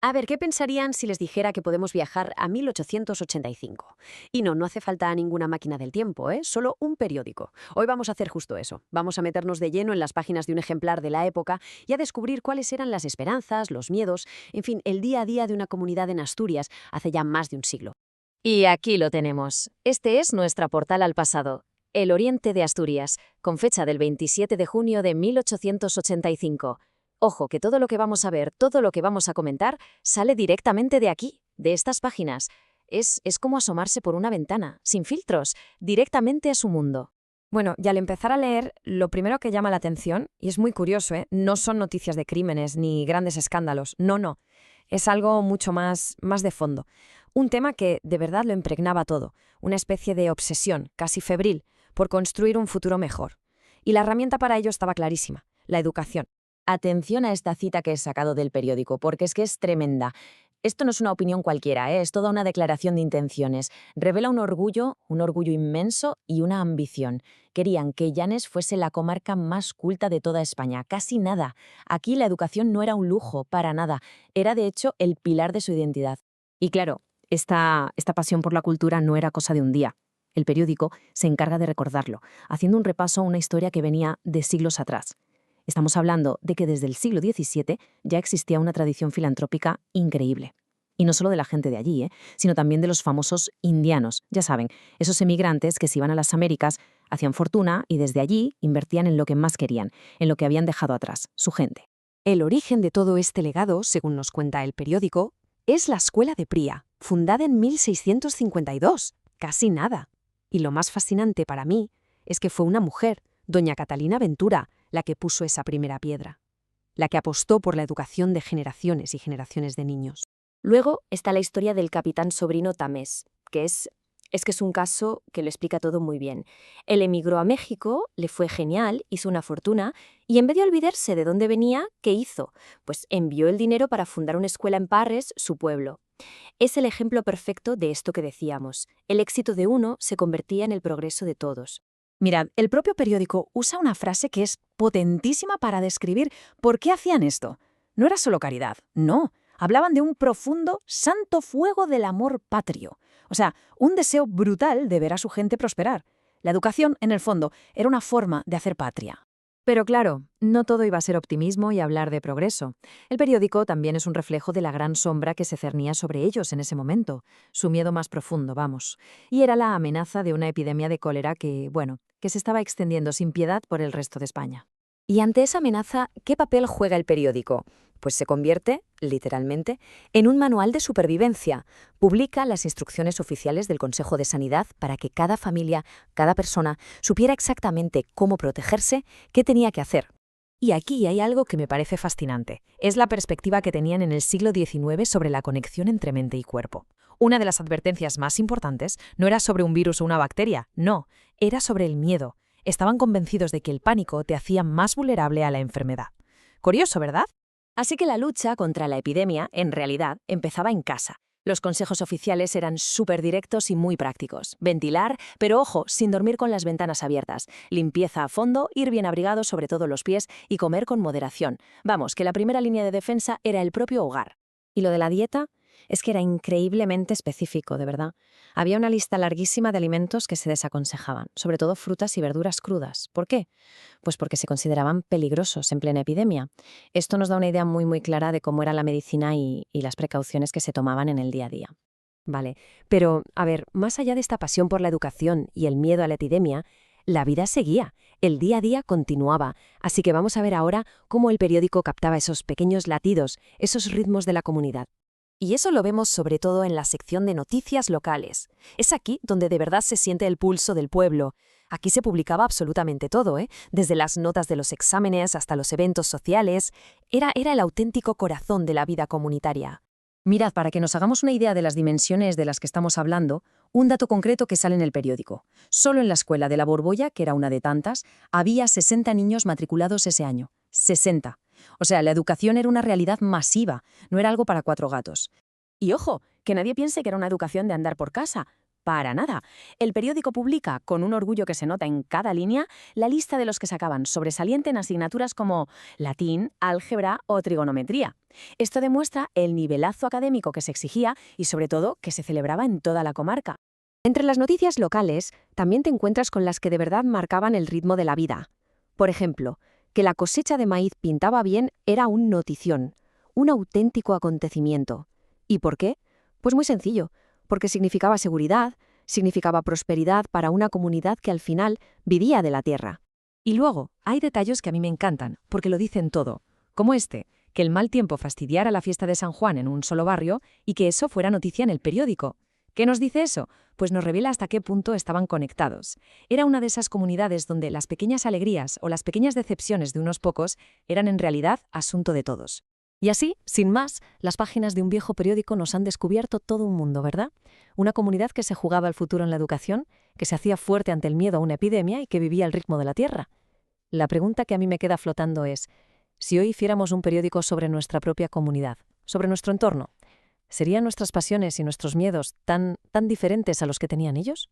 A ver, ¿qué pensarían si les dijera que podemos viajar a 1885? Y no, no hace falta ninguna máquina del tiempo, ¿eh? Solo un periódico. Hoy vamos a hacer justo eso. Vamos a meternos de lleno en las páginas de un ejemplar de la época y a descubrir cuáles eran las esperanzas, los miedos, en fin, el día a día de una comunidad en Asturias hace ya más de un siglo. Y aquí lo tenemos. Este es nuestra portal al pasado, El Oriente de Asturias, con fecha del 27 de junio de 1885. Ojo, que todo lo que vamos a ver, todo lo que vamos a comentar, sale directamente de aquí, de estas páginas. Es como asomarse por una ventana, sin filtros, directamente a su mundo. Bueno, y al empezar a leer, lo primero que llama la atención, y es muy curioso, no son noticias de crímenes ni grandes escándalos, no. Es algo mucho más de fondo. Un tema que de verdad lo impregnaba todo, una especie de obsesión, casi febril, por construir un futuro mejor. Y la herramienta para ello estaba clarísima, la educación. Atención a esta cita que he sacado del periódico, porque es que es tremenda. Esto no es una opinión cualquiera, es toda una declaración de intenciones. Revela un orgullo inmenso y una ambición. Querían que Llanes fuese la comarca más culta de toda España. Casi nada. Aquí la educación no era un lujo, para nada. Era, de hecho, el pilar de su identidad. Y claro, esta pasión por la cultura no era cosa de un día. El periódico se encarga de recordarlo, haciendo un repaso a una historia que venía de siglos atrás. Estamos hablando de que desde el siglo XVII ya existía una tradición filantrópica increíble. Y no solo de la gente de allí, sino también de los famosos indianos. Ya saben, esos emigrantes que se iban a las Américas, hacían fortuna y desde allí invertían en lo que más querían, en lo que habían dejado atrás, su gente. El origen de todo este legado, según nos cuenta el periódico, es la Escuela de Pría, fundada en 1652. Casi nada. Y lo más fascinante para mí es que fue una mujer, doña Catalina Ventura, la que puso esa primera piedra, la que apostó por la educación de generaciones y generaciones de niños. Luego está la historia del capitán Sobrino Tamés, que es un caso que lo explica todo muy bien. Él emigró a México, le fue genial, hizo una fortuna, y en vez de olvidarse de dónde venía, ¿qué hizo? Pues envió el dinero para fundar una escuela en Parres, su pueblo. Es el ejemplo perfecto de esto que decíamos. El éxito de uno se convertía en el progreso de todos. Mirad, el propio periódico usa una frase que es potentísima para describir por qué hacían esto. No era solo caridad, no. Hablaban de un profundo, santo fuego del amor patrio. O sea, un deseo brutal de ver a su gente prosperar. La educación, en el fondo, era una forma de hacer patria. Pero claro, no todo iba a ser optimismo y hablar de progreso. El periódico también es un reflejo de la gran sombra que se cernía sobre ellos en ese momento, su miedo más profundo, vamos. Y era la amenaza de una epidemia de cólera que se estaba extendiendo sin piedad por el resto de España. Y ante esa amenaza, ¿qué papel juega el periódico? Pues se convierte, literalmente, en un manual de supervivencia. Publica las instrucciones oficiales del Consejo de Sanidad para que cada familia, cada persona, supiera exactamente cómo protegerse, qué tenía que hacer. Y aquí hay algo que me parece fascinante. Es la perspectiva que tenían en el siglo XIX sobre la conexión entre mente y cuerpo. Una de las advertencias más importantes no era sobre un virus o una bacteria, no, era sobre el miedo. Estaban convencidos de que el pánico te hacía más vulnerable a la enfermedad. Curioso, ¿verdad? Así que la lucha contra la epidemia, en realidad, empezaba en casa. Los consejos oficiales eran súper directos y muy prácticos. Ventilar, pero ojo, sin dormir con las ventanas abiertas. Limpieza a fondo, ir bien abrigados sobre todo los pies y comer con moderación. Vamos, que la primera línea de defensa era el propio hogar. Y lo de la dieta es que era increíblemente específico, de verdad. Había una lista larguísima de alimentos que se desaconsejaban, sobre todo frutas y verduras crudas. ¿Por qué? Pues porque se consideraban peligrosos en plena epidemia. Esto nos da una idea muy clara de cómo era la medicina y las precauciones que se tomaban en el día a día. Vale, pero, a ver, más allá de esta pasión por la educación y el miedo a la epidemia, la vida seguía, el día a día continuaba, así que vamos a ver ahora cómo el periódico captaba esos pequeños latidos, esos ritmos de la comunidad. Y eso lo vemos sobre todo en la sección de noticias locales. Es aquí donde de verdad se siente el pulso del pueblo. Aquí se publicaba absolutamente todo, desde las notas de los exámenes hasta los eventos sociales. Era el auténtico corazón de la vida comunitaria. Mirad, para que nos hagamos una idea de las dimensiones de las que estamos hablando, un dato concreto que sale en el periódico. Solo en la escuela de La Borbolla, que era una de tantas, había 60 niños matriculados ese año. 60. O sea, la educación era una realidad masiva, no era algo para cuatro gatos. Y ojo, que nadie piense que era una educación de andar por casa. Para nada. El periódico publica, con un orgullo que se nota en cada línea, la lista de los que sacaban sobresaliente en asignaturas como latín, álgebra o trigonometría. Esto demuestra el nivelazo académico que se exigía y, sobre todo, que se celebraba en toda la comarca. Entre las noticias locales, también te encuentras con las que de verdad marcaban el ritmo de la vida. Por ejemplo, que la cosecha de maíz pintaba bien era un notición, un auténtico acontecimiento. ¿Y por qué? Pues muy sencillo, porque significaba seguridad, significaba prosperidad para una comunidad que al final vivía de la tierra. Y luego, hay detalles que a mí me encantan, porque lo dicen todo, como este, que el mal tiempo fastidiara la fiesta de San Juan en un solo barrio y que eso fuera noticia en el periódico. ¿Qué nos dice eso? Pues nos revela hasta qué punto estaban conectados. Era una de esas comunidades donde las pequeñas alegrías o las pequeñas decepciones de unos pocos eran en realidad asunto de todos. Y así, sin más, las páginas de un viejo periódico nos han descubierto todo un mundo, ¿verdad? Una comunidad que se jugaba el futuro en la educación, que se hacía fuerte ante el miedo a una epidemia y que vivía al ritmo de la tierra. La pregunta que a mí me queda flotando es, si hoy hiciéramos un periódico sobre nuestra propia comunidad, sobre nuestro entorno, ¿serían nuestras pasiones y nuestros miedos tan diferentes a los que tenían ellos?